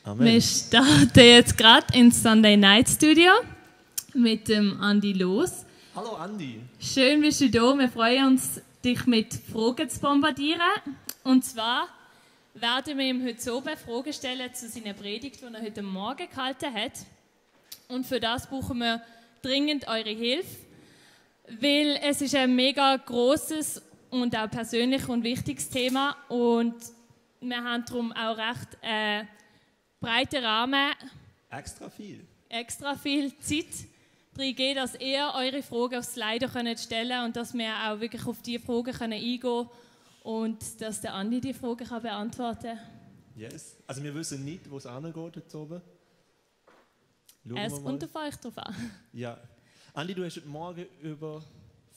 Amen. Wir starten jetzt gerade ins Sunday Night Studio mit dem Andi Los. Hallo Andi. Schön bist du da. Wir freuen uns, dich mit Fragen zu bombardieren. Und zwar werden wir ihm heute oben Fragen stellen zu seiner Predigt, die er heute Morgen gehalten hat. Und für das brauchen wir dringend eure Hilfe, weil es ist ein mega grosses und auch persönlich und wichtiges Thema. Und wir haben darum auch recht breiten Rahmen, extra viel Zeit drin geben, dass ihr eure Fragen aufs Slido stellen könnt und dass wir auch wirklich auf diese Fragen eingehen können und dass der Andi die Fragen beantworten kann. Yes. Also wir wissen nicht, wo es angeht heute oben. Es kommt auf euch drauf an. Ja. Andi, du hast heute Morgen über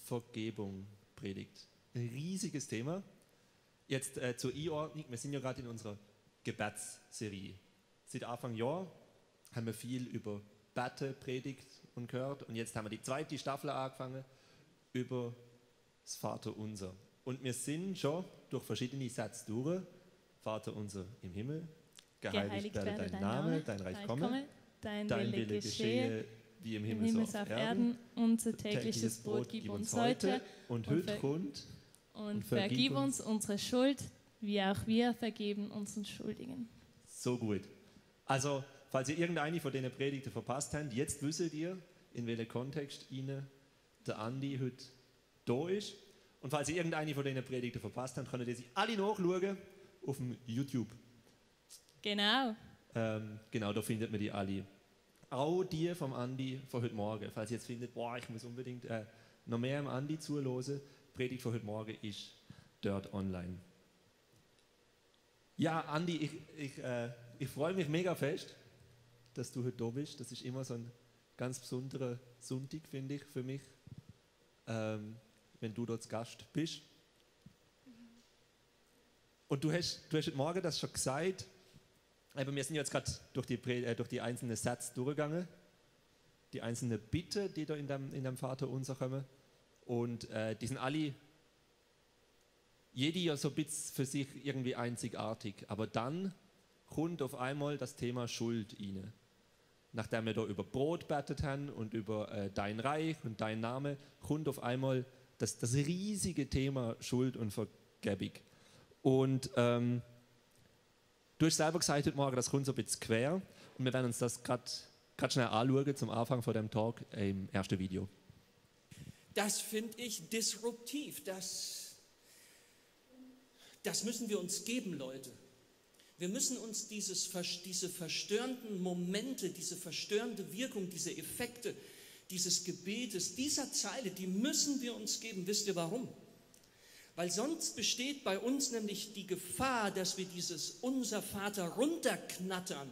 Vergebung predigt. Ein riesiges Thema. Jetzt zur Einordnung, wir sind ja gerade in unserer Gebetsserie. Seit Anfang Jahr haben wir viel über Beten predigt und gehört und jetzt haben wir die zweite Staffel angefangen über das Vaterunser. Und wir sind schon durch verschiedene Sätze durch. Vater unser im Himmel, geheiligt werde dein Name, dein Reich komme, dein Wille geschehe, wie im Himmel so auf Erden. Unser tägliches Brot gib uns heute und heute kommt und vergib uns unsere Schuld, wie auch wir vergeben unseren Schuldigen. So gut. Also, falls ihr irgendeine von diesen Predigten verpasst habt, jetzt wisst ihr, in welchem Kontext Ihnen der Andi heute da ist. Und falls ihr irgendeine von diesen Predigten verpasst habt, könnt ihr sich alle nachschauen auf dem YouTube. Genau. Genau, da findet man die alle. Auch die vom Andi von heute Morgen. Falls ihr jetzt findet, boah, ich muss unbedingt noch mehr im Andi zuhören, die Predigt von heute Morgen ist dort online. Ja, Andi, ich freue mich mega fest, dass du heute da bist. Das ist immer so ein ganz besonderer Sonntag, finde ich, für mich, wenn du dort zu Gast bist. Und du hast heute Morgen das schon gesagt, aber wir sind jetzt gerade durch die einzelnen Sätze durchgegangen, die einzelnen Bitten, die da in dem Vaterunser kommen. Und die sind alle, jede ja so ein bisschen für sich irgendwie einzigartig. Aber dann kommt auf einmal das Thema Schuld rein. Nachdem wir da über Brot betet haben und über dein Reich und dein Name, kommt auf einmal das riesige Thema Schuld und Vergebung. Und du hast selber gesagt heute Morgen, das kommt so ein bisschen quer. Und wir werden uns das gerade schnell anschauen zum Anfang von dem Talk im ersten Video. Das finde ich disruptiv. Das müssen wir uns geben, Leute. Wir müssen uns diese verstörenden Momente, diese verstörende Wirkung, diese Effekte dieses Gebetes, dieser Zeile, die müssen wir uns geben. Wisst ihr warum? Weil sonst besteht bei uns nämlich die Gefahr, dass wir dieses Unser Vater runterknattern.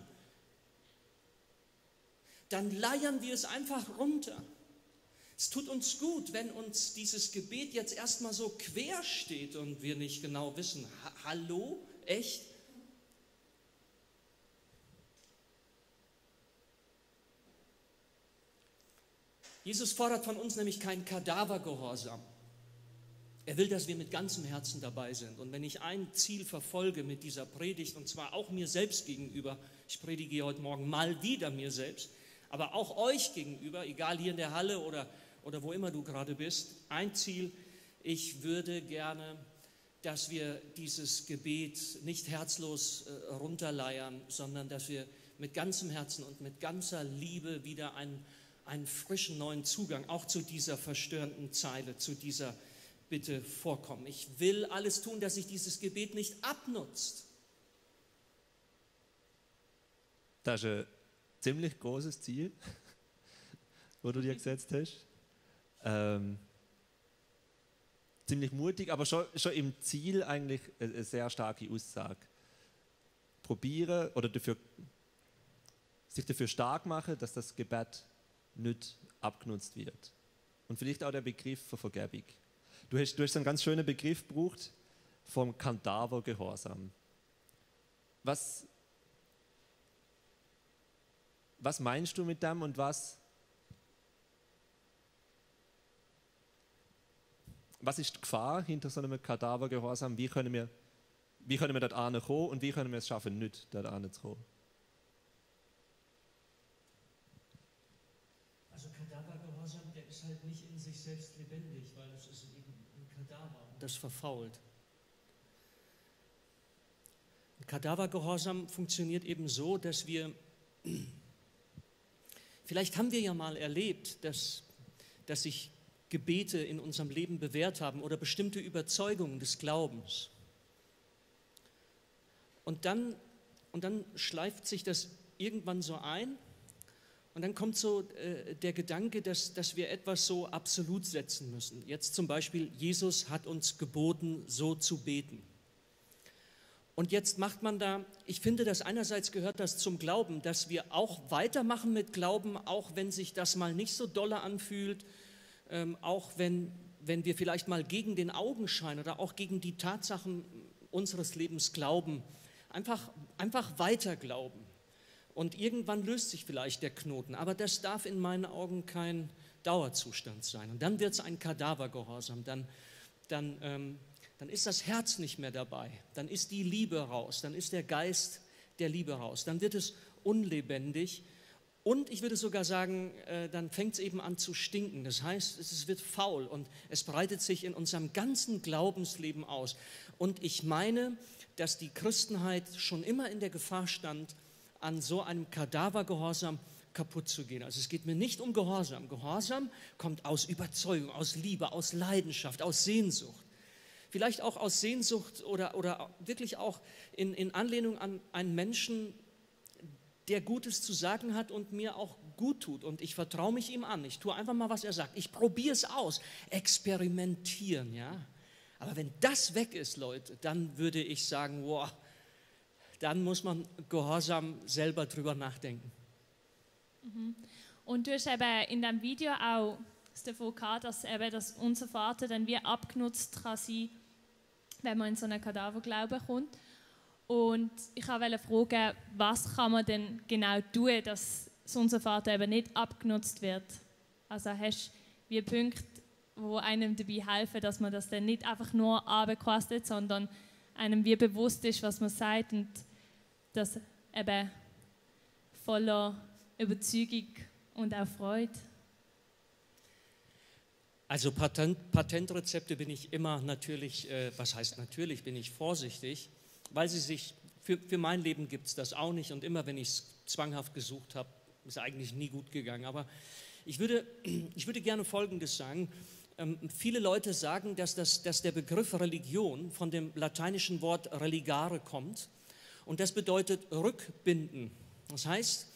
Dann leiern wir es einfach runter. Es tut uns gut, wenn uns dieses Gebet jetzt erstmal so quer steht und wir nicht genau wissen, hallo, echt? Jesus fordert von uns nämlich keinen Kadavergehorsam. Er will, dass wir mit ganzem Herzen dabei sind. Und wenn ich ein Ziel verfolge mit dieser Predigt, und zwar auch mir selbst gegenüber, ich predige heute Morgen mal wieder mir selbst, aber auch euch gegenüber, egal hier in der Halle oder wo immer du gerade bist, ein Ziel, ich würde gerne, dass wir dieses Gebet nicht herzlos runterleiern, sondern dass wir mit ganzem Herzen und mit ganzer Liebe wieder einen frischen neuen Zugang auch zu dieser verstörenden Zeile, zu dieser Bitte vorkommen. Ich will alles tun, dass sich dieses Gebet nicht abnutzt. Das ist ein ziemlich großes Ziel, das du dir gesetzt hast. Ziemlich mutig, aber schon im Ziel eigentlich eine sehr starke Aussage. Probieren oder sich dafür stark machen, dass das Gebet nicht abgenutzt wird. Und vielleicht auch der Begriff von Vergebung. Du hast einen ganz schönen Begriff gebraucht vom Kadavergehorsam. Was meinst du mit dem und was ist die Gefahr hinter so einem Kadavergehorsam? Wie können wir dort hinkommen und wie können wir es schaffen, nicht dort hinzukommen? ist halt nicht in sich selbst lebendig, weil es ist eben ein Kadaver. Das verfault. Kadavergehorsam funktioniert eben so, dass wir, vielleicht haben wir ja mal erlebt, dass sich Gebete in unserem Leben bewährt haben oder bestimmte Überzeugungen des Glaubens. Und dann schleift sich das irgendwann so ein und dann kommt so der Gedanke, dass wir etwas so absolut setzen müssen. Jetzt zum Beispiel, Jesus hat uns geboten, so zu beten. Und jetzt macht man da, ich finde, dass einerseits gehört das zum Glauben, dass wir auch weitermachen mit Glauben, auch wenn sich das mal nicht so dolle anfühlt, auch wenn wir vielleicht mal gegen den Augenschein oder auch gegen die Tatsachen unseres Lebens glauben, einfach weiter glauben. Und irgendwann löst sich vielleicht der Knoten, aber das darf in meinen Augen kein Dauerzustand sein. Und dann wird es ein Kadavergehorsam, dann ist das Herz nicht mehr dabei, dann ist die Liebe raus, dann ist der Geist der Liebe raus, dann wird es unlebendig und ich würde sogar sagen, dann fängt es eben an zu stinken. Das heißt, es wird faul und es breitet sich in unserem ganzen Glaubensleben aus. Und ich meine, dass die Christenheit schon immer in der Gefahr stand, an so einem Kadavergehorsam kaputt zu gehen. Also es geht mir nicht um Gehorsam. Gehorsam kommt aus Überzeugung, aus Liebe, aus Leidenschaft, aus Sehnsucht. Vielleicht auch aus Sehnsucht oder wirklich auch in Anlehnung an einen Menschen, der Gutes zu sagen hat und mir auch gut tut. Und ich vertraue mich ihm an. Ich tue einfach mal, was er sagt. Ich probiere es aus. Experimentieren, ja. Aber wenn das weg ist, Leute, dann würde ich sagen, wow, dann muss man Gehorsam selber drüber nachdenken. Und du hast eben in dem Video auch davon gehabt, dass eben das unser Vater dann wie abgenutzt kann sein, wenn man in so einen Kadaverglauben kommt. Und ich wollte fragen, was kann man denn genau tun, dass das unser Vater eben nicht abgenutzt wird? Also hast du wie Punkte, die einem dabei helfen, dass man das dann nicht einfach nur abkostet, sondern einem wie bewusst ist, was man sagt und das eben voller Überzeugung und auch Freude. Also Patentrezepte bin ich immer natürlich, was heißt natürlich, bin ich vorsichtig, weil sie sich, für mein Leben gibt es das auch nicht und immer wenn ich es zwanghaft gesucht habe, ist eigentlich nie gut gegangen. Aber ich würde gerne Folgendes sagen. Viele Leute sagen, dass der Begriff Religion von dem lateinischen Wort religare kommt und das bedeutet rückbinden. Das heißt,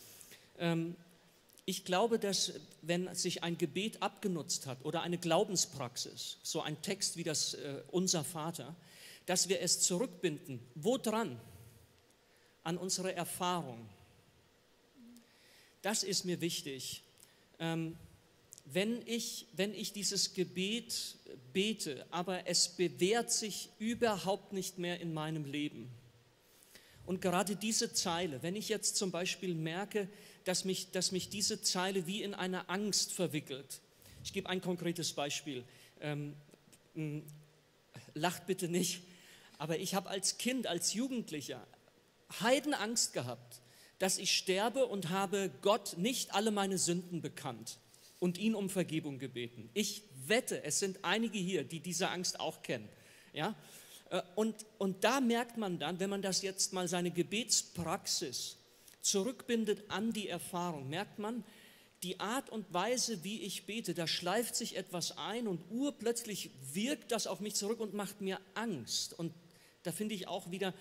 ich glaube, dass wenn sich ein Gebet abgenutzt hat oder eine Glaubenspraxis, so ein Text wie das Unser Vater, dass wir es zurückbinden. Woran? An unsere Erfahrung. Das ist mir wichtig. Wenn ich dieses Gebet bete, aber es bewährt sich überhaupt nicht mehr in meinem Leben. Und gerade diese Zeile, wenn ich jetzt zum Beispiel merke, dass mich diese Zeile wie in eine Angst verwickelt. Ich gebe ein konkretes Beispiel. Lacht bitte nicht. Aber ich habe als Kind, als Jugendlicher Heidenangst gehabt, dass ich sterbe und habe Gott nicht alle meine Sünden bekannt und ihn um Vergebung gebeten. Ich wette, es sind einige hier, die diese Angst auch kennen. Ja? Und da merkt man dann, wenn man das jetzt mal seine Gebetspraxis zurückbindet an die Erfahrung, merkt man, die Art und Weise, wie ich bete, da schleift sich etwas ein und urplötzlich wirkt das auf mich zurück und macht mir Angst. Und da finde ich auch wieder,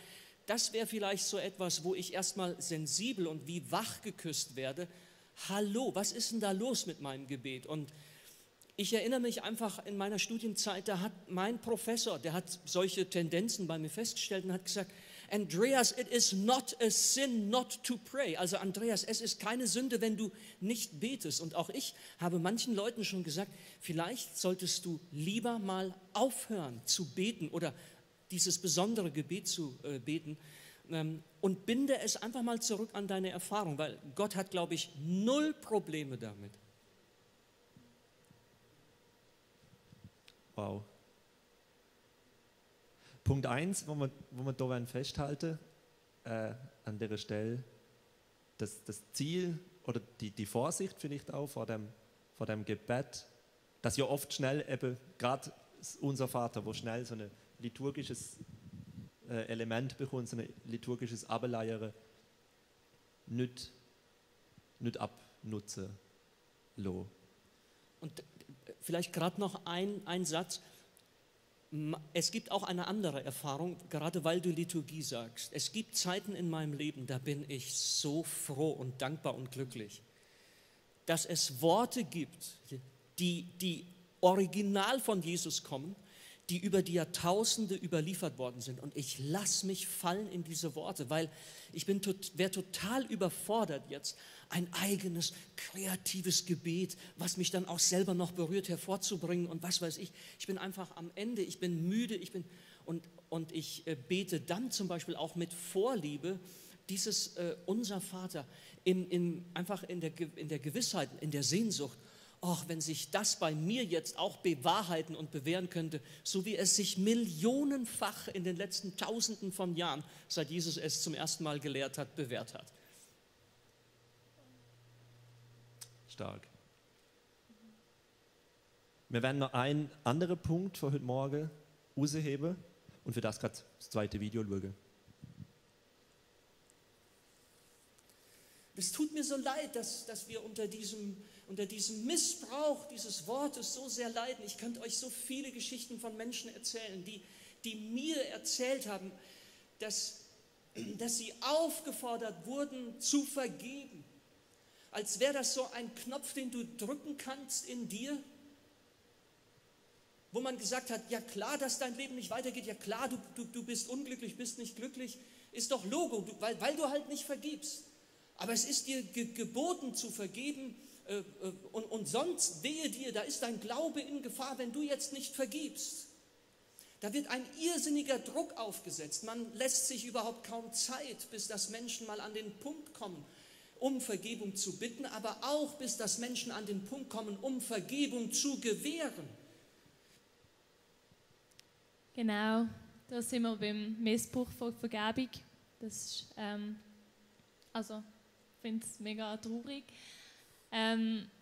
das wäre vielleicht so etwas, wo ich erstmal sensibel und wie wach geküsst werde. Hallo, was ist denn da los mit meinem Gebet? Und ich erinnere mich einfach in meiner Studienzeit, da hat mein Professor, der hat solche Tendenzen bei mir festgestellt und hat gesagt, Andreas, it is not a sin not to pray. Also Andreas, es ist keine Sünde, wenn du nicht betest. Und auch ich habe manchen Leuten schon gesagt, vielleicht solltest du lieber mal aufhören zu beten oder dieses besondere Gebet zu beten und binde es einfach mal zurück an deine Erfahrung, weil Gott hat, glaube ich, 0 Probleme damit. Wow. Punkt 1, wo wir da festhalten an dieser Stelle, das Ziel oder die Vorsicht vielleicht auch vor dem Gebet dass ja oft schnell eben, gerade unser Vater, wo schnell so ein liturgisches Element bekommt, so ein liturgisches Ableiern, nicht abnutzen lassen. Und vielleicht gerade noch ein Satz. Es gibt auch eine andere Erfahrung, gerade weil du Liturgie sagst. Es gibt Zeiten in meinem Leben, da bin ich so froh und dankbar und glücklich, dass es Worte gibt, die original von Jesus kommen, die über die Jahrtausende überliefert worden sind. Und ich lasse mich fallen in diese Worte, weil ich wäre total überfordert jetzt, ein eigenes, kreatives Gebet, was mich dann auch selber noch berührt, hervorzubringen und was weiß ich. Ich bin einfach am Ende, ich bin müde, und ich bete dann zum Beispiel auch mit Vorliebe dieses Unser Vater, einfach in der Gewissheit, in der Sehnsucht, ach, wenn sich das bei mir jetzt auch bewahrheiten und bewähren könnte, so wie es sich millionenfach in den letzten Tausenden von Jahren, seit Jesus es zum ersten Mal gelehrt hat, bewährt hat. Stark. Wir werden noch einen anderen Punkt für heute Morgen rausheben und für das gerade das zweite Video schauen. Es tut mir so leid, dass wir unter diesem Missbrauch dieses Wortes so sehr leiden. Ich könnte euch so viele Geschichten von Menschen erzählen, die mir erzählt haben, dass sie aufgefordert wurden zu vergeben. Als wäre das so ein Knopf, den du drücken kannst in dir, wo man gesagt hat, ja klar, dass dein Leben nicht weitergeht, ja klar, du bist unglücklich, bist nicht glücklich, ist doch Logo, weil du halt nicht vergibst. Aber es ist dir geboten zu vergeben und sonst wehe dir, da ist dein Glaube in Gefahr, wenn du jetzt nicht vergibst. Da wird ein irrsinniger Druck aufgesetzt. Man lässt sich überhaupt kaum Zeit, bis dass Menschen mal an den Punkt kommen, um Vergebung zu bitten, aber auch bis dass Menschen an den Punkt kommen, um Vergebung zu gewähren. Genau, da sind wir beim Missbrauch von Vergebung. Das ist, ich finde es mega traurig.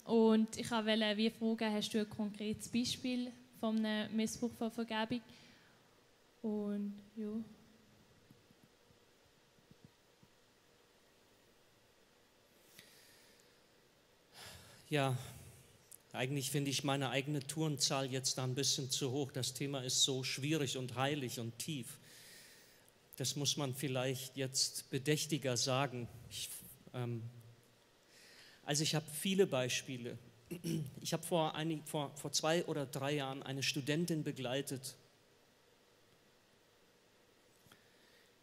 Und ich wollte wie fragen, hast du ein konkretes Beispiel von einem Missbrauch von Vergebung? Und ja. Ja, eigentlich finde ich meine eigene Tourenzahl jetzt da ein bisschen zu hoch. Das Thema ist so schwierig und heilig und tief. Das muss man vielleicht jetzt bedächtiger sagen. Ich habe viele Beispiele. Ich habe vor 2 oder 3 Jahren eine Studentin begleitet,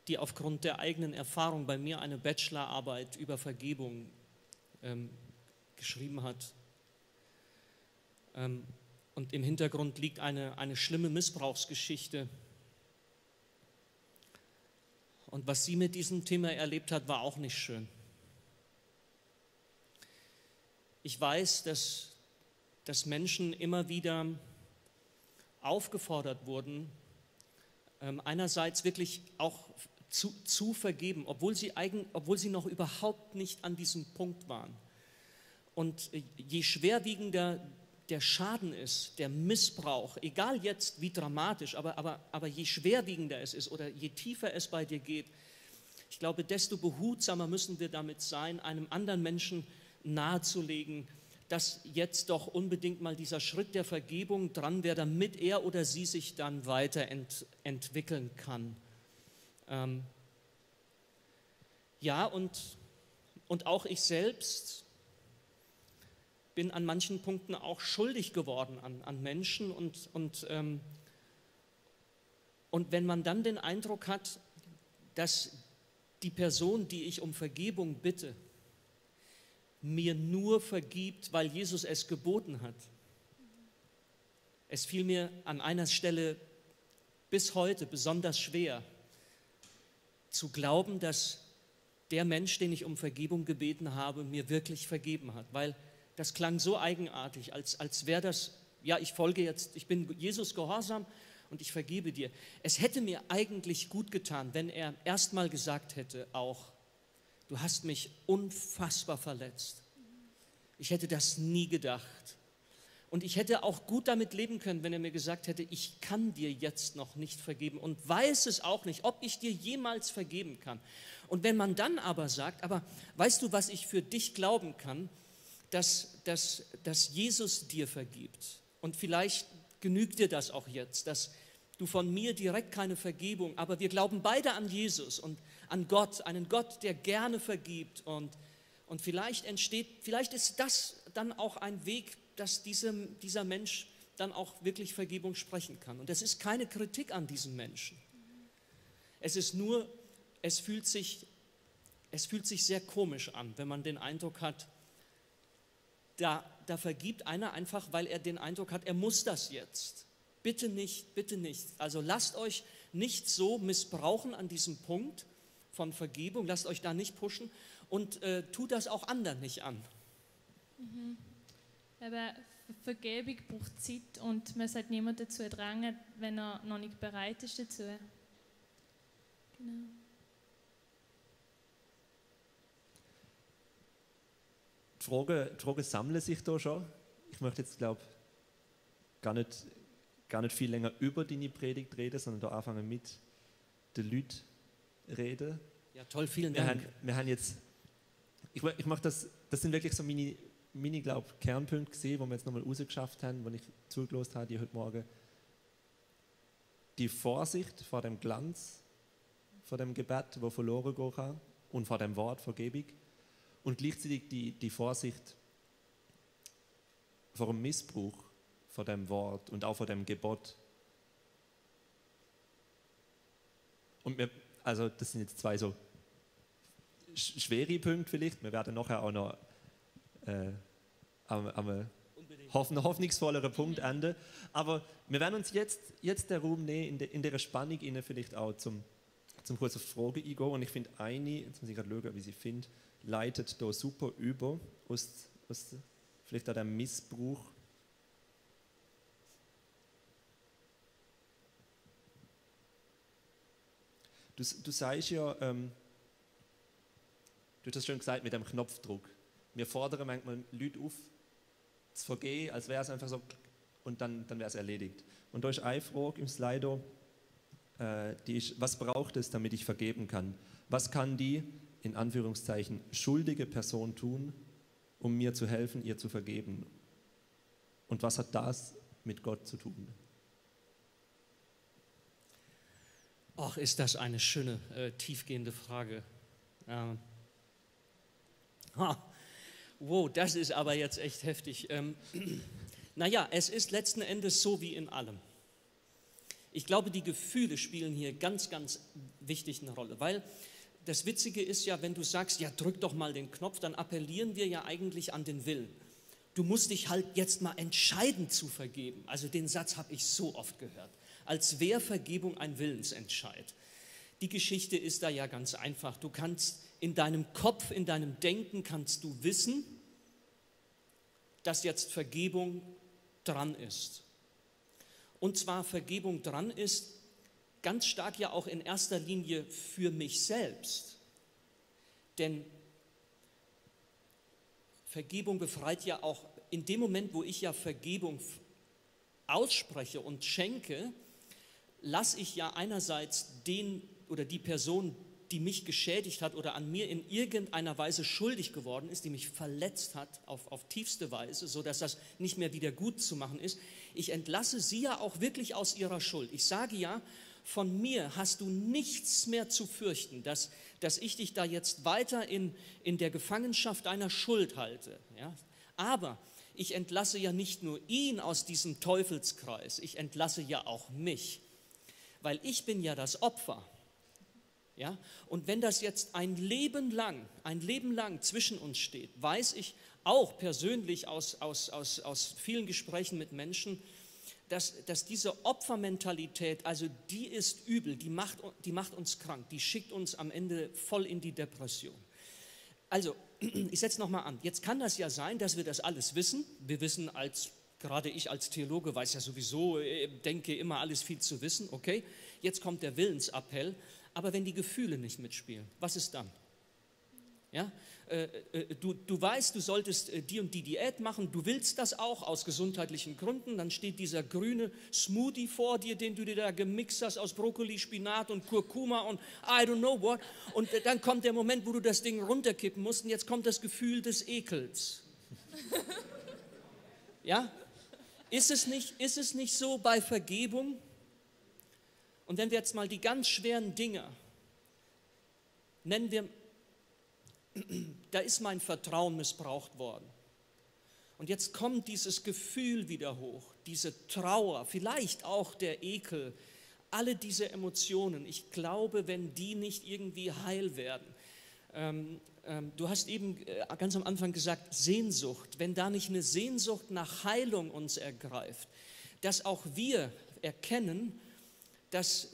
die aufgrund der eigenen Erfahrung bei mir eine Bachelorarbeit über Vergebung geschrieben hat. Und im Hintergrund liegt eine schlimme Missbrauchsgeschichte. Und was sie mit diesem Thema erlebt hat, war auch nicht schön. Ich weiß, dass Menschen immer wieder aufgefordert wurden, einerseits wirklich auch zu vergeben, obwohl sie noch überhaupt nicht an diesem Punkt waren. Und je schwerwiegender der Schaden ist, der Missbrauch, egal jetzt wie dramatisch, aber je schwerwiegender es ist oder je tiefer es bei dir geht, ich glaube, desto behutsamer müssen wir damit sein, einem anderen Menschen nahezulegen, dass jetzt doch unbedingt mal dieser Schritt der Vergebung dran wäre, damit er oder sie sich dann weiterentwickeln kann. Ja, und auch ich selbst bin an manchen Punkten auch schuldig geworden an Menschen und wenn man dann den Eindruck hat, dass die Person, die ich um Vergebung bitte, mir nur vergibt, weil Jesus es geboten hat. Es fiel mir an einer Stelle bis heute besonders schwer, zu glauben, dass der Mensch, den ich um Vergebung gebeten habe, mir wirklich vergeben hat, weil das klang so eigenartig, als wäre das, ja, ich folge jetzt, ich bin Jesus gehorsam und ich vergebe dir. Es hätte mir eigentlich gut getan, wenn er erstmal gesagt hätte, auch, du hast mich unfassbar verletzt. Ich hätte das nie gedacht. Und ich hätte auch gut damit leben können, wenn er mir gesagt hätte, ich kann dir jetzt noch nicht vergeben und weiß es auch nicht, ob ich dir jemals vergeben kann. Und wenn man dann aber sagt, aber weißt du, was ich für dich glauben kann, dass Jesus dir vergibt. Und vielleicht genügt dir das auch jetzt, dass du von mir direkt keine Vergebung, aber wir glauben beide an Jesus und an Gott, einen Gott, der gerne vergibt. Und vielleicht ist das dann auch ein Weg, dass dieser Mensch dann auch wirklich Vergebung sprechen kann. Und das ist keine Kritik an diesem Menschen. Es ist nur, es fühlt sich sehr komisch an, wenn man den Eindruck hat, da vergibt einer einfach, weil er den Eindruck hat, er muss das jetzt. Bitte nicht, bitte nicht. Also lasst euch nicht so missbrauchen an diesem Punkt von Vergebung, lasst euch da nicht pushen und tut das auch anderen nicht an. Aber Vergebung braucht Zeit und man sollte niemanden dazu drängen, wenn er noch nicht bereit ist dazu. Genau. Die Fragen sammeln sich da schon. Ich möchte jetzt, glaube ich, gar nicht viel länger über deine Predigt reden, sondern da anfangen mit den Leuten reden. Ja, toll, vielen Dank. Wir haben jetzt, ich mache das sind wirklich so meine glaub, Kernpunkte gesehen, wo wir jetzt nochmal rausgeschafft haben, wo ich zugelassen habe, die heute Morgen. Die Vorsicht vor dem Glanz, vor dem Gebet, wo verloren gehen kann, und vor dem Wort Vergebung. Und gleichzeitig die Vorsicht vor dem Missbrauch, vor dem Wort und auch vor dem Gebot. Und das sind jetzt zwei so schwere Punkte vielleicht. Wir werden nachher auch noch am hoffnungsvolleren Punkt enden. Aber wir werden uns jetzt den Raum nehmen, in der Spannung innen vielleicht auch zum kurz auf die Frage eingehen. Und ich finde jetzt muss ich gerade schauen, wie sie findet, leitet da super über aus vielleicht auch dem Missbrauch. Du sagst ja, du hast das schon gesagt mit dem Knopfdruck. Wir fordern manchmal Leute auf, zu vergehen, als wäre es einfach so und dann wäre es erledigt. Und da ist eine Frage im Slido, die ist, was braucht es, damit ich vergeben kann? Was kann die, in Anführungszeichen, schuldige Person tun, um mir zu helfen, ihr zu vergeben? Und was hat das mit Gott zu tun? Ach, ist das eine schöne, tiefgehende Frage. Wow, das ist aber jetzt echt heftig. Naja, es ist letzten Endes so wie in allem. Ich glaube, die Gefühle spielen hier ganz, ganz wichtig eine Rolle, weil das Witzige ist ja, wenn du sagst, ja, drück doch mal den Knopf, dann appellieren wir ja eigentlich an den Willen. Du musst dich halt jetzt mal entscheiden zu vergeben. Also den Satz habe ich so oft gehört, als wäre Vergebung ein Willensentscheid. Die Geschichte ist da ja ganz einfach. Du kannst in deinem Kopf, in deinem Denken kannst du wissen, dass jetzt Vergebung dran ist. Und zwar Vergebung dran ist, ganz stark ja auch in erster Linie für mich selbst. Denn Vergebung befreit ja auch in dem Moment, wo ich ja Vergebung ausspreche und schenke, lasse ich ja einerseits den oder die Person, die mich geschädigt hat oder an mir in irgendeiner Weise schuldig geworden ist, die mich verletzt hat auf tiefste Weise, sodass das nicht mehr wieder gut zu machen ist, ich entlasse sie ja auch wirklich aus ihrer Schuld. Ich sage ja, von mir hast du nichts mehr zu fürchten, dass ich dich da jetzt weiter in der Gefangenschaft deiner Schuld halte. Ja? Aber ich entlasse ja nicht nur ihn aus diesem Teufelskreis, ich entlasse ja auch mich, weil ich bin ja das Opfer. Ja? Und wenn das jetzt ein Leben lang zwischen uns steht, weiß ich auch persönlich aus vielen Gesprächen mit Menschen, dass diese Opfermentalität, also die ist übel, die macht uns krank, die schickt uns am Ende voll in die Depression. Also, ich setze nochmal an, jetzt kann das ja sein, dass wir das alles wissen, wir wissen gerade ich als Theologe weiß ja sowieso, denke immer alles viel zu wissen, okay, jetzt kommt der Willensappell, aber wenn die Gefühle nicht mitspielen, was ist dann? Ja? Du weißt, du solltest die und die Diät machen, du willst das auch aus gesundheitlichen Gründen, dann steht dieser grüne Smoothie vor dir, den du dir da gemixt hast aus Brokkoli, Spinat und Kurkuma und I don't know what, und dann kommt der Moment, wo du das Ding runterkippen musst und jetzt kommt das Gefühl des Ekels. Ja? Ist es nicht so bei Vergebung? Und wenn wir jetzt mal die ganz schweren Dinge nennen wir, da ist mein Vertrauen missbraucht worden. Und jetzt kommt dieses Gefühl wieder hoch, diese Trauer, vielleicht auch der Ekel, alle diese Emotionen. Ich glaube, wenn die nicht irgendwie heil werden, du hast eben ganz am Anfang gesagt, Sehnsucht, wenn da nicht eine Sehnsucht nach Heilung uns ergreift, dass auch wir erkennen, dass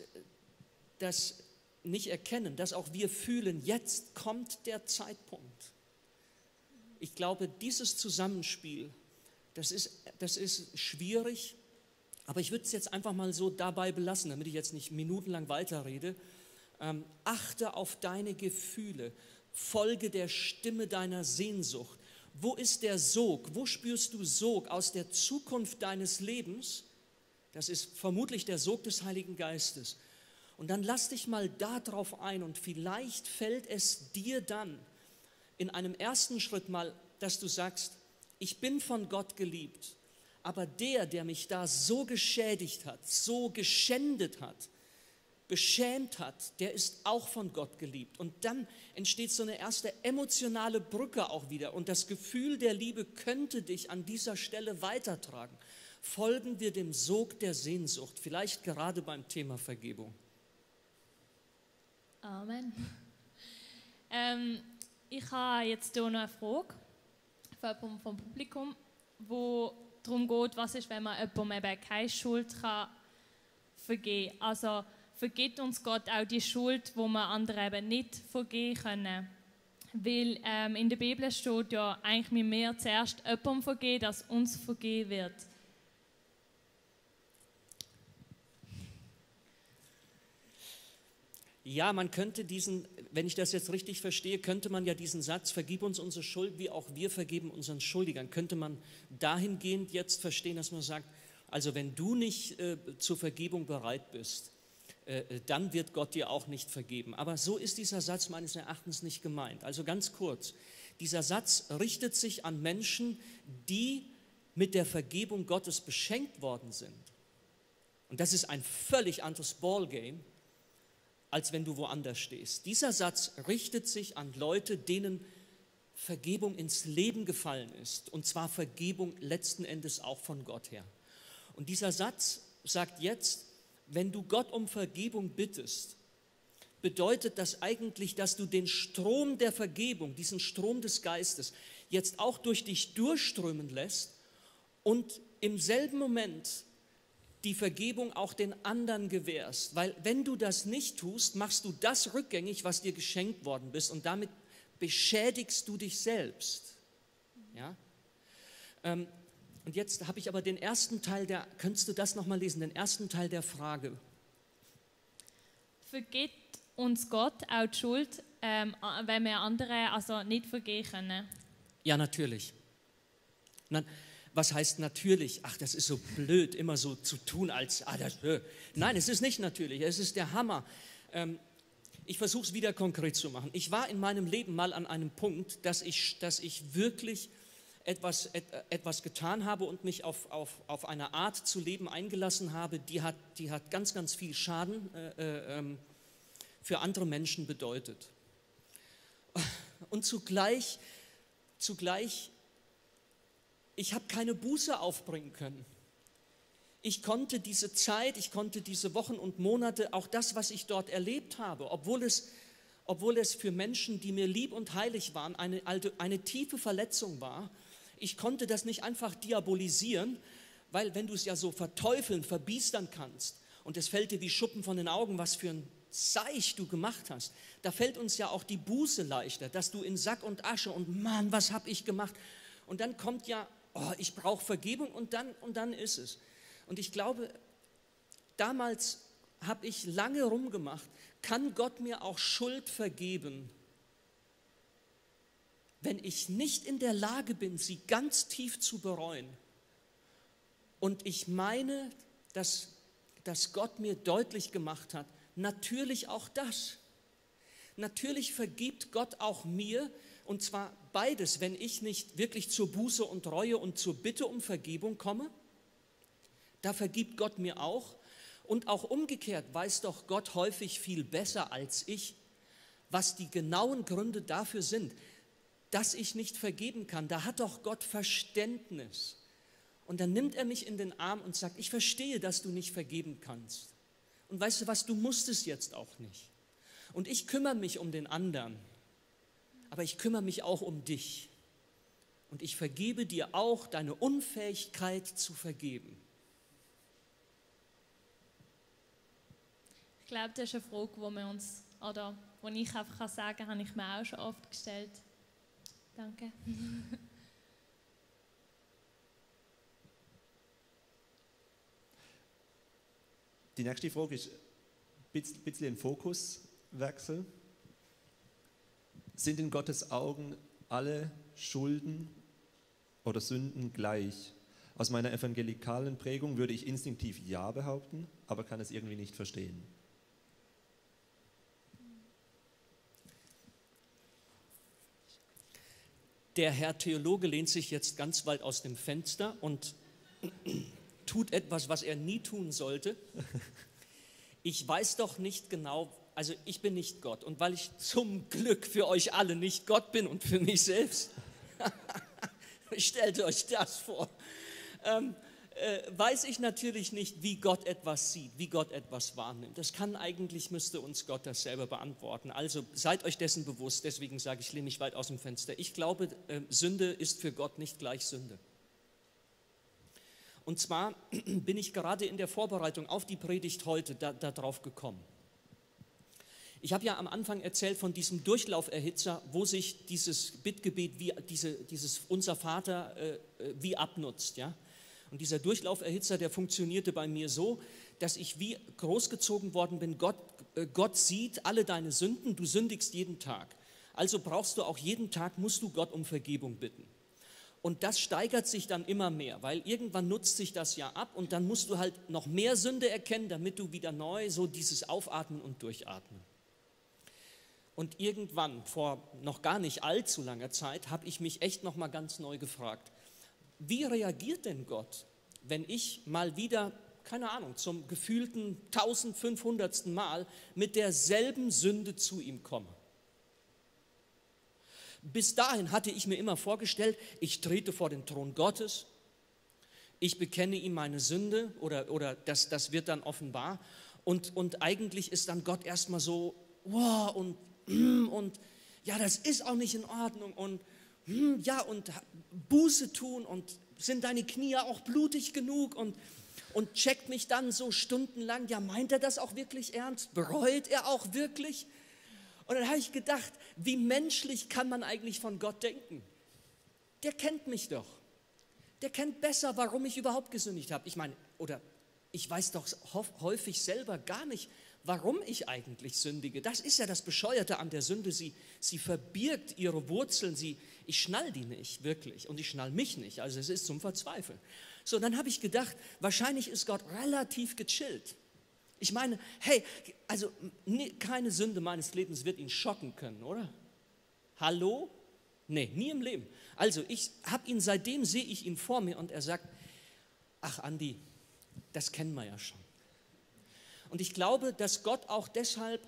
auch wir fühlen, jetzt kommt der Zeitpunkt. Ich glaube, dieses Zusammenspiel, das ist schwierig, aber ich würde es jetzt einfach mal so dabei belassen, damit ich jetzt nicht minutenlang weiterrede. Achte auf deine Gefühle, folge der Stimme deiner Sehnsucht. Wo ist der Sog? Wo spürst du Sog aus der Zukunft deines Lebens? Das ist vermutlich der Sog des Heiligen Geistes. Und dann lass dich mal darauf ein und vielleicht fällt es dir dann in einem ersten Schritt mal, dass du sagst, ich bin von Gott geliebt, aber der mich da so geschädigt hat, so geschändet hat, beschämt hat, der ist auch von Gott geliebt. Und dann entsteht so eine erste emotionale Brücke auch wieder und das Gefühl der Liebe könnte dich an dieser Stelle weitertragen. Folgen wir dem Sog der Sehnsucht, vielleicht gerade beim Thema Vergebung. Amen. Ich habe jetzt hier noch eine Frage vom Publikum, wo darum geht, was ist, wenn man jemandem eben keine Schuld vergeben kann. Also vergibt uns Gott auch die Schuld, die wir anderen eben nicht vergeben können. Weil in der Bibel steht ja, eigentlich müssen wir zuerst jemandem vergeben, dass uns vergeben wird. Ja, man könnte wenn ich das jetzt richtig verstehe, könnte man ja diesen Satz, vergib uns unsere Schuld, wie auch wir vergeben unseren Schuldigern, könnte man dahingehend jetzt verstehen, dass man sagt, also wenn du nicht zur Vergebung bereit bist, dann wird Gott dir auch nicht vergeben. Aber so ist dieser Satz meines Erachtens nicht gemeint. Also ganz kurz, dieser Satz richtet sich an Menschen, die mit der Vergebung Gottes beschenkt worden sind. Und das ist ein völlig anderes Ballgame, als wenn du woanders stehst. Dieser Satz richtet sich an Leute, denen Vergebung ins Leben gefallen ist. Und zwar Vergebung letzten Endes auch von Gott her. Und dieser Satz sagt jetzt, wenn du Gott um Vergebung bittest, bedeutet das eigentlich, dass du den Strom der Vergebung, diesen Strom des Geistes, jetzt auch durch dich durchströmen lässt und im selben Moment die Vergebung auch den anderen gewährst. Weil wenn du das nicht tust, machst du das rückgängig, was dir geschenkt worden ist und damit beschädigst du dich selbst. Ja? Und jetzt habe ich aber den ersten Teil könntest du das nochmal lesen, den ersten Teil der Frage. Vergibt uns Gott auch die Schuld, wenn wir andere also nicht vergeben können? Ja, natürlich. Was heißt natürlich? Ach, das ist so blöd, immer so zu tun als, nein, es ist nicht natürlich, es ist der Hammer. Ich versuche es wieder konkret zu machen. Ich war in meinem Leben mal an einem Punkt, dass ich wirklich etwas getan habe und mich auf eine Art zu leben eingelassen habe, die hat ganz, ganz viel Schaden für andere Menschen bedeutet. Und zugleich ich habe keine Buße aufbringen können. Ich konnte diese Zeit, ich konnte diese Wochen und Monate, auch das, was ich dort erlebt habe, obwohl es für Menschen, die mir lieb und heilig waren, eine tiefe Verletzung war, ich konnte das nicht einfach diabolisieren, weil wenn du es ja so verteufeln, verbiestern kannst und es fällt dir wie Schuppen von den Augen, was für ein Seich du gemacht hast, da fällt uns ja auch die Buße leichter, dass du in Sack und Asche und Mann, was habe ich gemacht? Und dann kommt ja, ich brauche Vergebung und dann ist es. Und ich glaube, damals habe ich lange rumgemacht, kann Gott mir auch Schuld vergeben? wenn ich nicht in der Lage bin, sie ganz tief zu bereuen und ich meine, dass Gott mir deutlich gemacht hat, natürlich auch das. Natürlich vergibt Gott auch mir, und zwar beides, wenn ich nicht wirklich zur Buße und Reue und zur Bitte um Vergebung komme, da vergibt Gott mir auch. Und auch umgekehrt weiß doch Gott häufig viel besser als ich, was die genauen Gründe dafür sind, dass ich nicht vergeben kann. Da hat doch Gott Verständnis. Und dann nimmt er mich in den Arm und sagt, ich verstehe, dass du nicht vergeben kannst. Und weißt du was, du musst es jetzt auch nicht. Und ich kümmere mich um den anderen, aber ich kümmere mich auch um dich. Und ich vergebe dir auch deine Unfähigkeit zu vergeben. Ich glaube, das ist eine Frage, die ich einfach sagen kann, habe ich mir auch schon oft gestellt. Danke. Die nächste Frage ist ein bisschen ein Fokuswechsel. Sind in Gottes Augen alle Schulden oder Sünden gleich? Aus meiner evangelikalen Prägung würde ich instinktiv Ja behaupten, aber kann es irgendwie nicht verstehen. Der Herr Theologe lehnt sich jetzt ganz weit aus dem Fenster und tut etwas, was er nie tun sollte. Ich weiß doch nicht genau, also ich bin nicht Gott. Und weil ich zum Glück für euch alle nicht Gott bin und für mich selbst, stellt euch das vor, weiß ich natürlich nicht, wie Gott etwas sieht, wie Gott etwas wahrnimmt. Müsste uns Gott das selber beantworten. Also seid euch dessen bewusst, deswegen sage ich, lehne mich weit aus dem Fenster. Ich glaube, Sünde ist für Gott nicht gleich Sünde. Und zwar bin ich gerade in der Vorbereitung auf die Predigt heute darauf gekommen. Ich habe ja am Anfang erzählt von diesem Durchlauferhitzer, wo sich dieses Bittgebet, dieses Unser Vater, wie abnutzt, ja. Und dieser Durchlauferhitzer, der funktionierte bei mir so, dass ich wie großgezogen worden bin, Gott sieht alle deine Sünden, du sündigst jeden Tag. Also musst du Gott um Vergebung bitten. Und das steigert sich dann immer mehr, weil irgendwann nutzt sich das ja ab und dann musst du halt noch mehr Sünde erkennen, damit du wieder neu so dieses Aufatmen und Durchatmen. Und irgendwann, vor noch gar nicht allzu langer Zeit, habe ich mich echt noch mal ganz neu gefragt, wie reagiert denn Gott, wenn ich mal wieder, keine Ahnung, zum gefühlten 1500. Mal mit derselben Sünde zu ihm komme? Bis dahin hatte ich mir immer vorgestellt, ich trete vor den Thron Gottes, ich bekenne ihm meine Sünde oder das wird dann offenbar und eigentlich ist dann Gott erstmal so, wow, und ja, das ist auch nicht in Ordnung und ja, und Buße tun und sind deine Knie auch blutig genug und checkt mich dann so stundenlang, ja, meint er das auch wirklich ernst? Bereut er auch wirklich? Und dann habe ich gedacht, wie menschlich kann man eigentlich von Gott denken? Der kennt mich doch. Der kennt besser, warum ich überhaupt gesündigt habe. Ich meine, oder ich weiß doch häufig selber gar nicht, warum ich eigentlich sündige. Das ist ja das Bescheuerte an der Sünde. Sie verbirgt ihre Wurzeln. Ich schnall die nicht, wirklich. Und ich schnall mich nicht. Also es ist zum Verzweifeln. So, dann habe ich gedacht, wahrscheinlich ist Gott relativ gechillt. Ich meine, hey, also keine Sünde meines Lebens wird ihn schocken können, oder? Hallo? Nee, nie im Leben. Also ich habe ihn, seitdem sehe ich ihn vor mir und er sagt, ach Andi, das kennen wir ja schon. Und ich glaube, dass Gott deshalb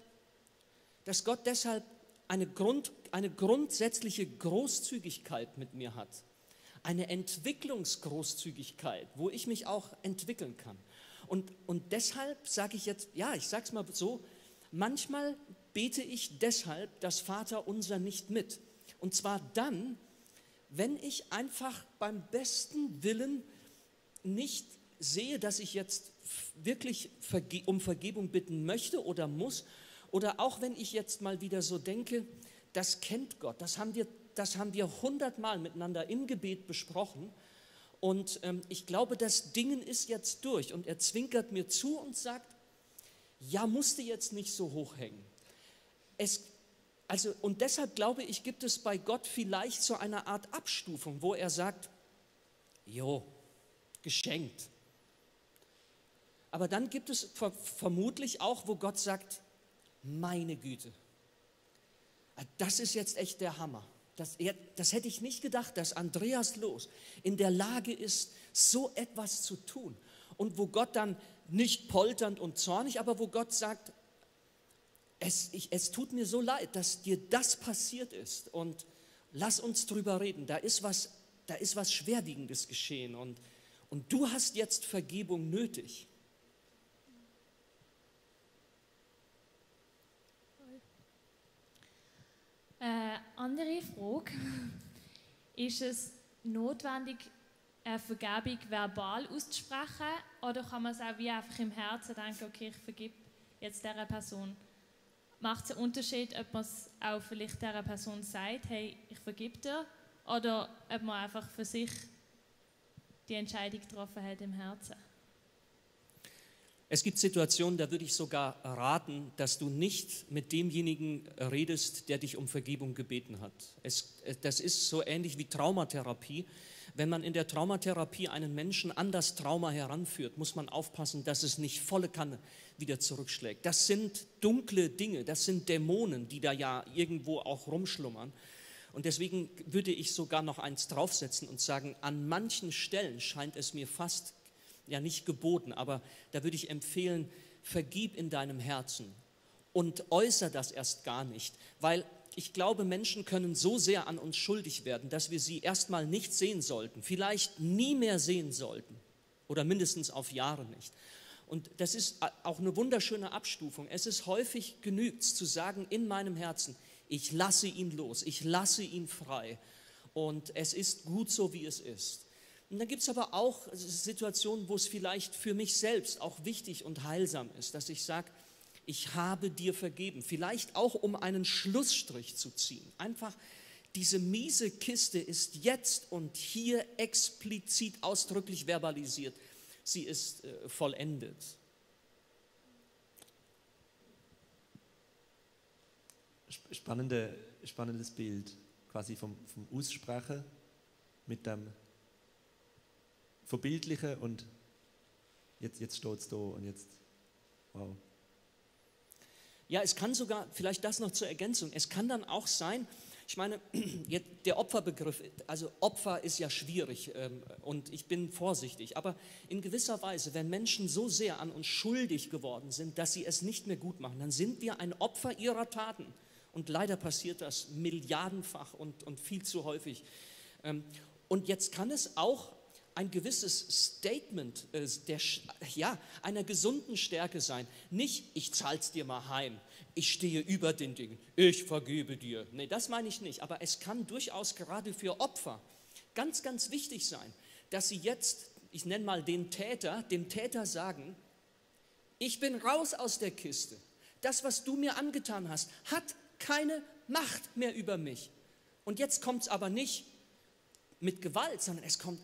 eine grundsätzliche Großzügigkeit mit mir hat. Eine Entwicklungsgroßzügigkeit, wo ich mich auch entwickeln kann. Und deshalb sage ich jetzt, ja, ich sage es mal so, manchmal bete ich deshalb das Vaterunser nicht mit. Und zwar dann, wenn ich einfach beim besten Willen nicht sehe, dass ich jetzt wirklich um Vergebung bitten möchte oder muss, oder auch wenn ich jetzt mal wieder so denke, das kennt Gott, das haben wir 100-mal miteinander im Gebet besprochen und ich glaube, das Ding ist jetzt durch und er zwinkert mir zu und sagt, ja, musst du jetzt nicht so hochhängen. Also, und deshalb glaube ich, gibt es bei Gott vielleicht so eine Art Abstufung, wo er sagt, jo, geschenkt. Aber dann gibt es vermutlich auch, wo Gott sagt, meine Güte, das ist jetzt echt der Hammer. Das hätte ich nicht gedacht, dass Andreas Loos in der Lage ist, so etwas zu tun. Und wo Gott dann nicht polternd und zornig, aber wo Gott sagt, es tut mir so leid, dass dir das passiert ist und lass uns drüber reden. Da ist was Schwerwiegendes geschehen und du hast jetzt Vergebung nötig. Andere Frage. Ist es notwendig, eine Vergebung verbal auszusprechen oder kann man es auch wie einfach im Herzen denken, okay, ich vergib jetzt dieser Person? Macht es einen Unterschied, ob man es auch vielleicht dieser Person sagt, hey, ich vergib dir, oder ob man einfach für sich die Entscheidung getroffen hat im Herzen? Es gibt Situationen, da würde ich sogar raten, dass du nicht mit demjenigen redest, der dich um Vergebung gebeten hat. Das ist so ähnlich wie Traumatherapie. Wenn man in der Traumatherapie einen Menschen an das Trauma heranführt, muss man aufpassen, dass es nicht volle Kanne wieder zurückschlägt. Das sind dunkle Dinge, das sind Dämonen, die da ja irgendwo auch rumschlummern. Und deswegen würde ich sogar noch eins draufsetzen und sagen, an manchen Stellen scheint es mir fast ja nicht geboten, aber da würde ich empfehlen, vergib in deinem Herzen und äußere das erst gar nicht, weil ich glaube, Menschen können so sehr an uns schuldig werden, dass wir sie erstmal nicht sehen sollten, vielleicht nie mehr sehen sollten oder mindestens auf Jahre nicht. Und das ist auch eine wunderschöne Abstufung. Es ist häufig genügt zu sagen in meinem Herzen, ich lasse ihn los, ich lasse ihn frei und es ist gut so, wie es ist. Und dann gibt es aber auch Situationen, wo es vielleicht für mich selbst auch wichtig und heilsam ist, dass ich sage, ich habe dir vergeben, vielleicht auch um einen Schlussstrich zu ziehen. Einfach, diese miese Kiste ist jetzt und hier explizit ausdrücklich verbalisiert. Sie ist vollendet. Spannendes Bild, quasi vom Aussprechen mit dem Verbildlichen und jetzt steht es da und jetzt, wow. Ja, es kann sogar, vielleicht das noch zur Ergänzung, es kann dann auch sein, ich meine, der Opferbegriff, also Opfer ist ja schwierig und ich bin vorsichtig, aber in gewisser Weise, wenn Menschen so sehr an uns schuldig geworden sind, dass sie es nicht mehr gut machen, dann sind wir ein Opfer ihrer Taten. Und leider passiert das milliardenfach und viel zu häufig. Und jetzt kann es auch ein gewisses Statement einer gesunden Stärke sein. Nicht, ich zahl's dir mal heim, ich stehe über den Dingen, ich vergebe dir. Nee, das meine ich nicht. Aber es kann durchaus gerade für Opfer ganz, ganz wichtig sein, dass sie jetzt, ich nenne mal dem Täter sagen, ich bin raus aus der Kiste. Das, was du mir angetan hast, hat keine Macht mehr über mich. Und jetzt kommt es aber nicht mit Gewalt, sondern es kommt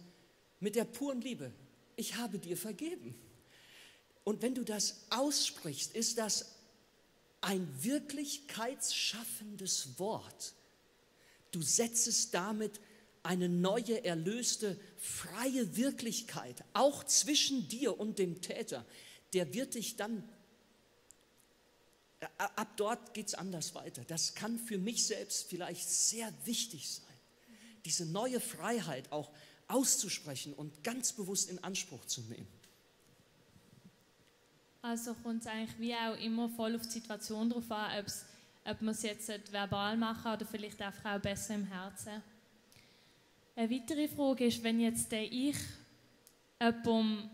mit der puren Liebe. Ich habe dir vergeben. Und wenn du das aussprichst, ist das ein wirklichkeitsschaffendes Wort. Du setzt damit eine neue, erlöste, freie Wirklichkeit, auch zwischen dir und dem Täter. Der wird dich dann, ab dort geht es anders weiter. Das kann für mich selbst vielleicht sehr wichtig sein, diese neue Freiheit auch auszusprechen und ganz bewusst in Anspruch zu nehmen. Also kommt es eigentlich wie auch immer voll auf die Situation drauf an, ob man es jetzt verbal machen oder vielleicht auch besser im Herzen. Eine weitere Frage ist, wenn jetzt ich jemandem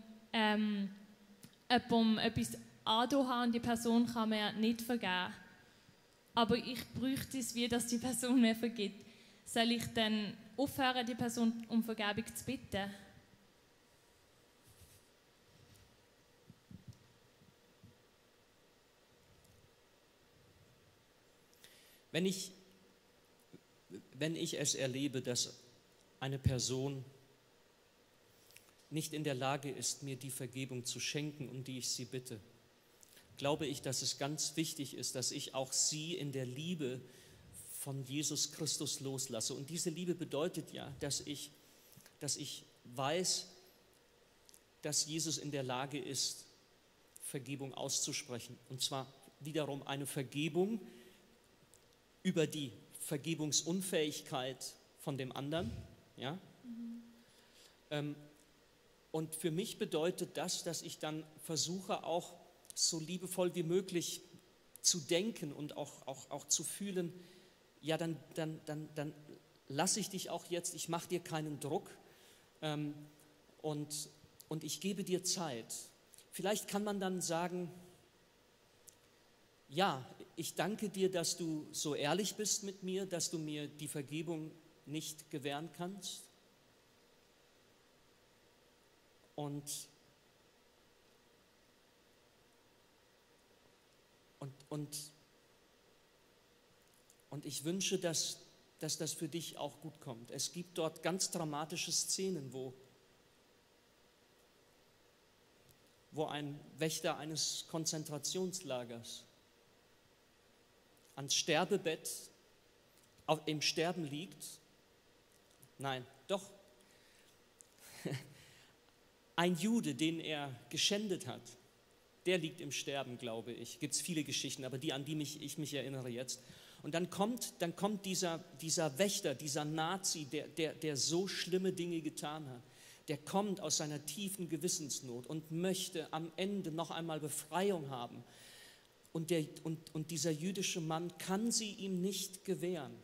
etwas angetan habe und die Person kann mir nicht vergeben, aber ich bräuchte es wie, dass die Person mir vergibt, soll ich dann aufhören, die Person um Vergebung zu bitten? Wenn ich es erlebe, dass eine Person nicht in der Lage ist, mir die Vergebung zu schenken, um die ich sie bitte, glaube ich, dass es ganz wichtig ist, dass ich auch sie in der Liebe von Jesus Christus loslasse. Und diese Liebe bedeutet ja, dass ich weiß, dass Jesus in der Lage ist, Vergebung auszusprechen. Und zwar wiederum eine Vergebung über die Vergebungsunfähigkeit von dem anderen. Ja? Und für mich bedeutet das, dass ich dann versuche, auch so liebevoll wie möglich zu denken und auch zu fühlen, ja, dann lasse ich dich auch jetzt, ich mache dir keinen Druck und ich gebe dir Zeit. Vielleicht kann man dann sagen, ja, ich danke dir, dass du so ehrlich bist mit mir, dass du mir die Vergebung nicht gewähren kannst. Und ich wünsche, dass das für dich auch gut kommt. Es gibt dort ganz dramatische Szenen, wo ein Wächter eines Konzentrationslagers ans Sterbebett im Sterben liegt. Nein, doch. Ein Jude, den er geschändet hat, der liegt im Sterben, glaube ich. Gibt es viele Geschichten, aber die, an die ich mich erinnere jetzt. Und dann kommt dieser Wächter, dieser Nazi, der so schlimme Dinge getan hat, der kommt aus seiner tiefen Gewissensnot und möchte am Ende noch einmal Befreiung haben. Und dieser jüdische Mann kann sie ihm nicht gewähren.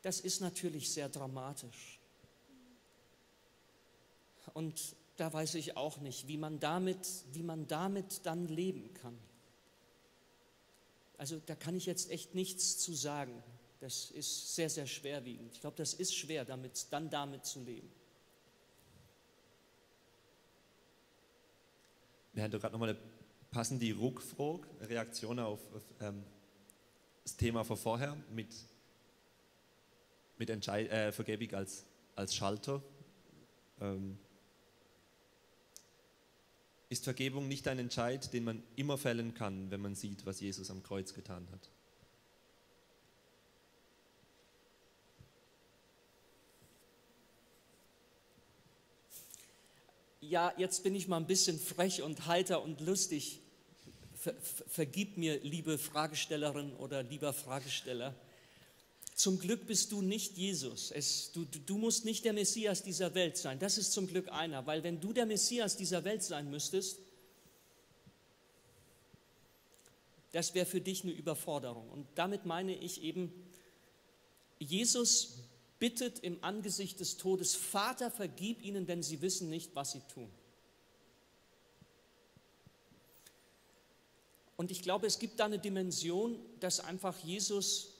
Das ist natürlich sehr dramatisch. Und da weiß ich auch nicht, wie man damit dann leben kann. Also da kann ich jetzt echt nichts zu sagen. Das ist sehr, sehr schwerwiegend. Ich glaube, das ist schwer, damit zu leben. Wir haben da gerade nochmal eine passende Rückfrage, eine Reaktion auf das Thema von vorher mit Vergebung als Schalter. Ist Vergebung nicht ein Entscheid, den man immer fällen kann, wenn man sieht, was Jesus am Kreuz getan hat? Ja, jetzt bin ich mal ein bisschen frech und heiter und lustig. Vergib mir, liebe Fragestellerin oder lieber Fragesteller. Zum Glück bist du nicht Jesus. Du musst nicht der Messias dieser Welt sein. Das ist zum Glück einer, weil wenn du der Messias dieser Welt sein müsstest, das wäre für dich eine Überforderung. Und damit meine ich eben, Jesus bittet im Angesicht des Todes, Vater, vergib ihnen, denn sie wissen nicht, was sie tun. Und ich glaube, es gibt da eine Dimension, dass einfach Jesus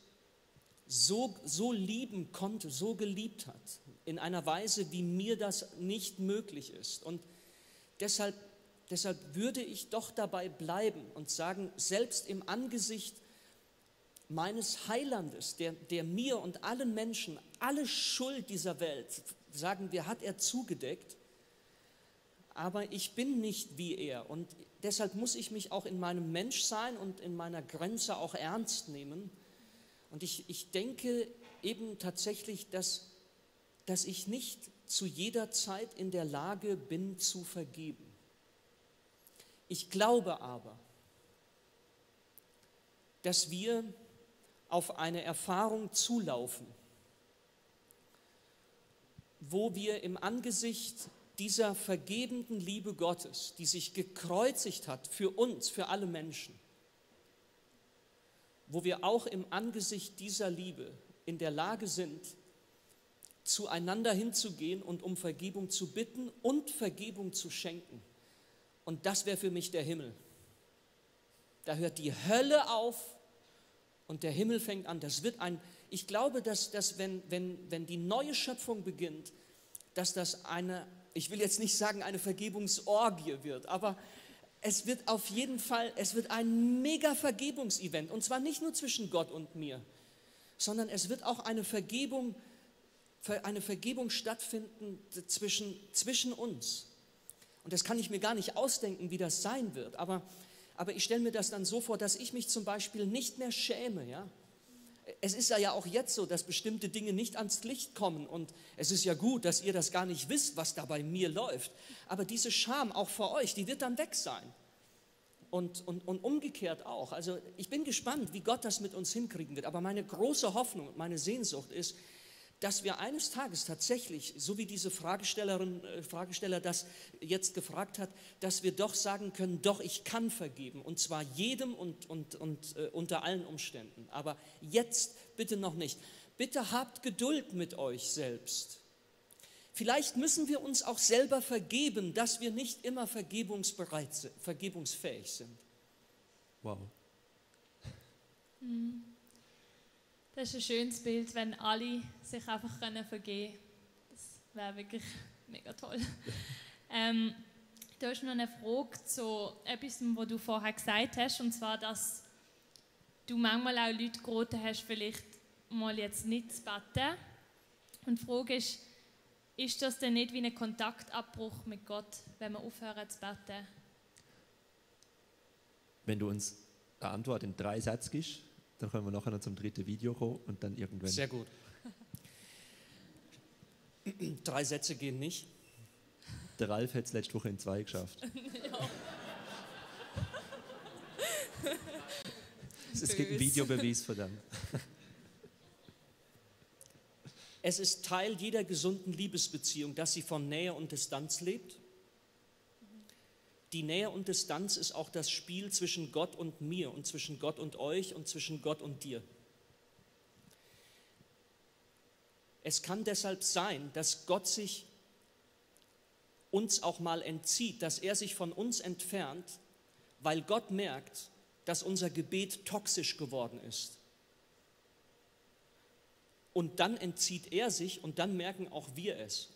so lieben konnte, so geliebt hat, in einer Weise, wie mir das nicht möglich ist. Und deshalb würde ich doch dabei bleiben und sagen, selbst im Angesicht meines Heilandes, der mir und allen Menschen alle Schuld dieser Welt, sagen wir, hat er zugedeckt, aber ich bin nicht wie er. Und deshalb muss ich mich auch in meinem Menschsein und in meiner Grenze auch ernst nehmen. Und ich denke eben tatsächlich, dass ich nicht zu jeder Zeit in der Lage bin zu vergeben. Ich glaube aber, dass wir auf eine Erfahrung zulaufen, wo wir im Angesicht dieser vergebenden Liebe Gottes, die sich gekreuzigt hat für uns, für alle Menschen, wo wir auch im Angesicht dieser Liebe in der Lage sind, zueinander hinzugehen und um Vergebung zu bitten und Vergebung zu schenken. Und das wäre für mich der Himmel. Da hört die Hölle auf und der Himmel fängt an. Ich glaube, dass wenn die neue Schöpfung beginnt, dass das ich will jetzt nicht sagen, eine Vergebungsorgie wird, aber es wird auf jeden Fall, ein mega Vergebungsevent. Und zwar nicht nur zwischen Gott und mir, sondern es wird auch eine Vergebung stattfinden zwischen uns. Und das kann ich mir gar nicht ausdenken, wie das sein wird. Aber ich stelle mir das dann so vor, dass ich mich zum Beispiel nicht mehr schäme. Ja? Es ist ja auch jetzt so, dass bestimmte Dinge nicht ans Licht kommen und es ist ja gut, dass ihr das gar nicht wisst, was da bei mir läuft. Aber diese Scham auch vor euch, die wird dann weg sein. Und umgekehrt auch. Also ich bin gespannt, wie Gott das mit uns hinkriegen wird. Aber meine große Hoffnung und meine Sehnsucht ist, dass wir eines Tages tatsächlich, so wie diese Fragesteller das jetzt gefragt hat, dass wir doch sagen können, doch, ich kann vergeben. Und zwar jedem und unter allen Umständen. Aber jetzt bitte noch nicht. Bitte habt Geduld mit euch selbst. Vielleicht müssen wir uns auch selber vergeben, dass wir nicht immer vergebungsfähig sind. Wow. Das ist ein schönes Bild, wenn alle sich einfach vergeben können. Das wäre wirklich mega toll. Da ist noch eine Frage zu etwas, was du vorher gesagt hast, und zwar, dass du manchmal auch Leute geraten hast, vielleicht mal jetzt nicht zu beten. Und die Frage ist das denn nicht wie ein Kontaktabbruch mit Gott, wenn wir aufhören zu beten? Wenn du uns eine Antwort in 3 Sätzen gibst, dann können wir nachher noch zum 3. Video kommen und dann irgendwann... Sehr gut. 3 Sätze gehen nicht. Der Ralf hat es letzte Woche in 2 geschafft. Ja. Es gibt einen Videobeweis von dem. Es ist Teil jeder gesunden Liebesbeziehung, dass sie von Nähe und Distanz lebt. Die Nähe und Distanz ist auch das Spiel zwischen Gott und mir und zwischen Gott und euch und zwischen Gott und dir. Es kann deshalb sein, dass Gott sich uns auch mal entzieht, dass er sich von uns entfernt, weil Gott merkt, dass unser Gebet toxisch geworden ist. Und dann entzieht er sich und dann merken auch wir es.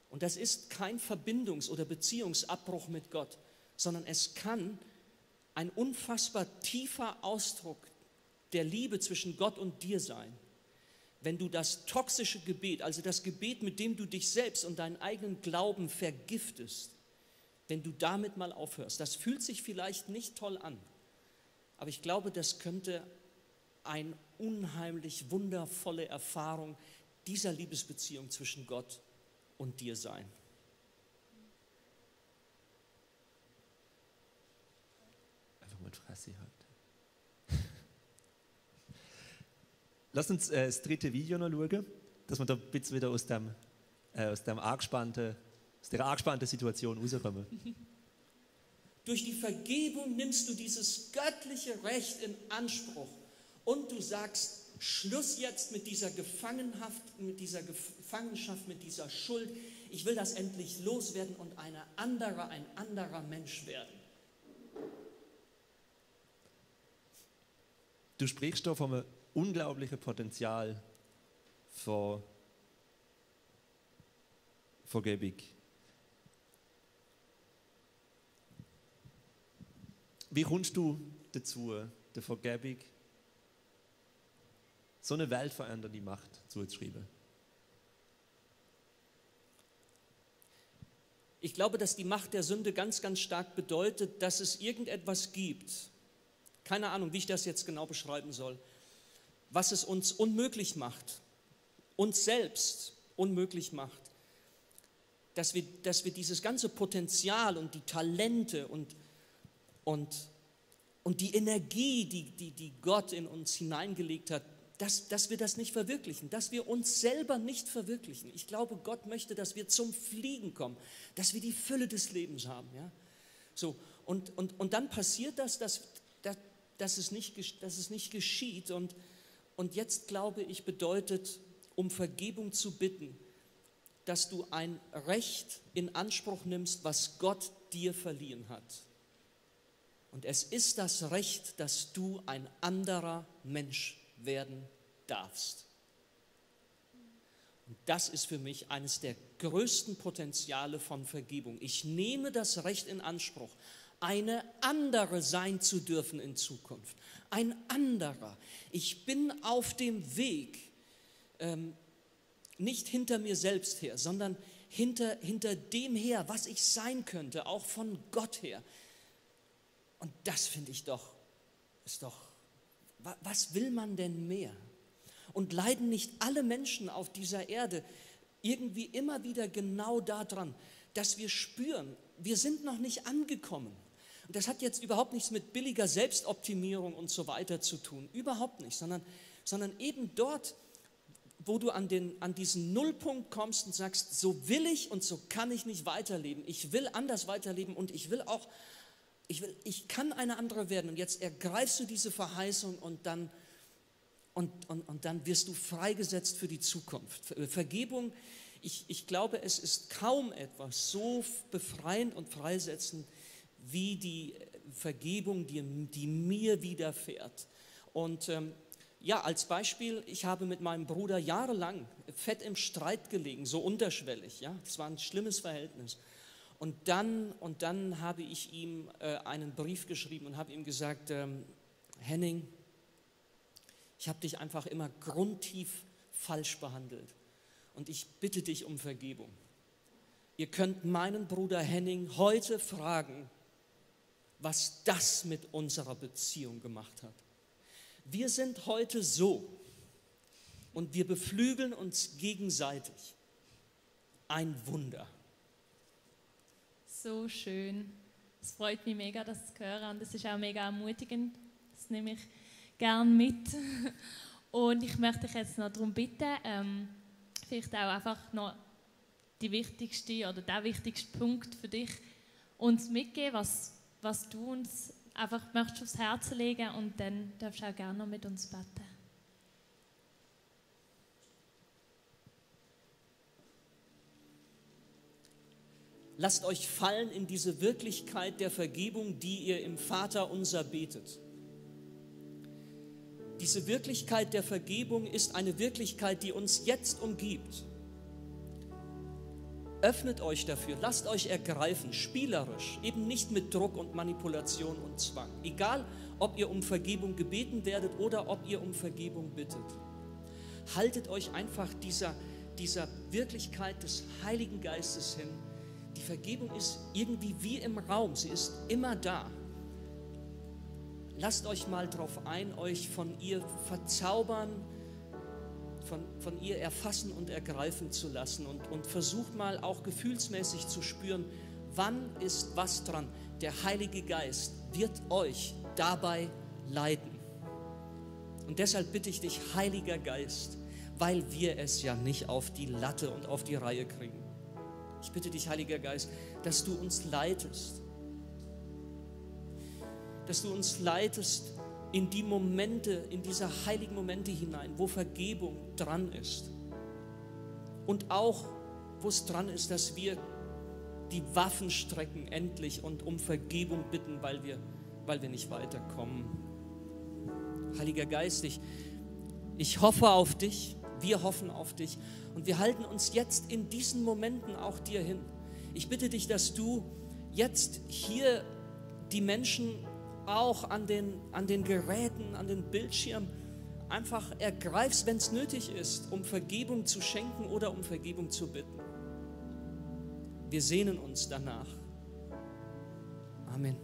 Und das ist kein Verbindungs- oder Beziehungsabbruch mit Gott, sondern es kann ein unfassbar tiefer Ausdruck der Liebe zwischen Gott und dir sein, wenn du das toxische Gebet, also das Gebet, mit dem du dich selbst und deinen eigenen Glauben vergiftest, wenn du damit mal aufhörst. Das fühlt sich vielleicht nicht toll an, aber ich glaube, das könnte eine unheimlich wundervolle Erfahrung dieser Liebesbeziehung zwischen Gott und dir sein. Einfach mal die Fresse halt. Lass uns das 3. Video noch schauen, dass wir da ein bisschen wieder aus der angespannten Situation rauskommen. Durch die Vergebung nimmst du dieses göttliche Recht in Anspruch und du sagst, Schluss jetzt mit dieser Gefangenschaft, mit dieser Schuld. Ich will das endlich loswerden und ein anderer Mensch werden. Du sprichst da von einem unglaublichen Potenzial von Vergebung. Wie kommst du dazu, der Vergebung so eine weltverändernde Macht zuzuschreiben? Ich glaube, dass die Macht der Sünde ganz, ganz stark bedeutet, dass es irgendetwas gibt, keine Ahnung, wie ich das jetzt genau beschreiben soll, was es uns unmöglich macht, uns selbst unmöglich macht, dass wir dieses ganze Potenzial und die Talente und die Energie, die Gott in uns hineingelegt hat, dass wir das nicht verwirklichen, dass wir uns selber nicht verwirklichen. Ich glaube, Gott möchte, dass wir zum Fliegen kommen, dass wir die Fülle des Lebens haben. Ja? So, und dann passiert das, dass es nicht geschieht. Und jetzt, glaube ich, bedeutet, um Vergebung zu bitten, dass du ein Recht in Anspruch nimmst, was Gott dir verliehen hat. Und es ist das Recht, dass du ein anderer Mensch werden darfst. Und das ist für mich eines der größten Potenziale von Vergebung. Ich nehme das Recht in Anspruch, eine andere sein zu dürfen in Zukunft. Ein anderer. Ich bin auf dem Weg, nicht hinter mir selbst her, sondern hinter dem her, was ich sein könnte, auch von Gott her. Und das finde ich ist doch Was will man denn mehr? Und leiden nicht alle Menschen auf dieser Erde irgendwie immer wieder genau daran, dass wir spüren, wir sind noch nicht angekommen. Und das hat jetzt überhaupt nichts mit billiger Selbstoptimierung und so weiter zu tun, überhaupt nicht, sondern eben dort, wo du an diesen Nullpunkt kommst und sagst, so will ich und so kann ich nicht weiterleben. Ich will anders weiterleben und ich kann eine andere werden. Und jetzt ergreifst du diese Verheißung und dann wirst du freigesetzt für die Zukunft. Vergebung, ich glaube, es ist kaum etwas so befreiend und freisetzend wie die Vergebung, die mir widerfährt. Und ja, als Beispiel, ich habe mit meinem Bruder jahrelang fett im Streit gelegen, so unterschwellig. Ja? Das war ein schlimmes Verhältnis. Und dann habe ich ihm einen Brief geschrieben und habe ihm gesagt, Henning, ich habe dich einfach immer grundtief falsch behandelt und ich bitte dich um Vergebung. Ihr könnt meinen Bruder Henning heute fragen, was das mit unserer Beziehung gemacht hat. Wir sind heute so und wir beflügeln uns gegenseitig. Ein Wunder. So schön. Es freut mich mega, das zu hören und es ist auch mega ermutigend. Das nehme ich gern mit. Und ich möchte dich jetzt noch darum bitten, vielleicht auch einfach noch die wichtigste oder der wichtigste Punkt für dich uns mitgeben, was du uns einfach möchtest aufs Herz legen und dann darfst du auch gerne noch mit uns beten. Lasst euch fallen in diese Wirklichkeit der Vergebung, die ihr im Vaterunser betet. Diese Wirklichkeit der Vergebung ist eine Wirklichkeit, die uns jetzt umgibt. Öffnet euch dafür, lasst euch ergreifen, spielerisch, eben nicht mit Druck und Manipulation und Zwang. Egal, ob ihr um Vergebung gebeten werdet oder ob ihr um Vergebung bittet. Haltet euch einfach dieser Wirklichkeit des Heiligen Geistes hin. Die Vergebung ist irgendwie wie im Raum, sie ist immer da. Lasst euch mal drauf ein, euch von ihr verzaubern, von ihr erfassen und ergreifen zu lassen und versucht mal auch gefühlsmäßig zu spüren, wann ist was dran. Der Heilige Geist wird euch dabei leiten. Und deshalb bitte ich dich, Heiliger Geist, weil wir es ja nicht auf die Latte und auf die Reihe kriegen. Ich bitte dich, Heiliger Geist, dass du uns leitest. Dass du uns leitest in die Momente, in diese heiligen Momente hinein, wo Vergebung dran ist. Und auch, wo es dran ist, dass wir die Waffen strecken endlich und um Vergebung bitten, weil wir nicht weiterkommen. Heiliger Geist, ich hoffe auf dich, wir hoffen auf dich und wir halten uns jetzt in diesen Momenten auch dir hin. Ich bitte dich, dass du jetzt hier die Menschen auch an den Geräten, an den Bildschirmen einfach ergreifst, wenn es nötig ist, um Vergebung zu schenken oder um Vergebung zu bitten. Wir sehnen uns danach. Amen.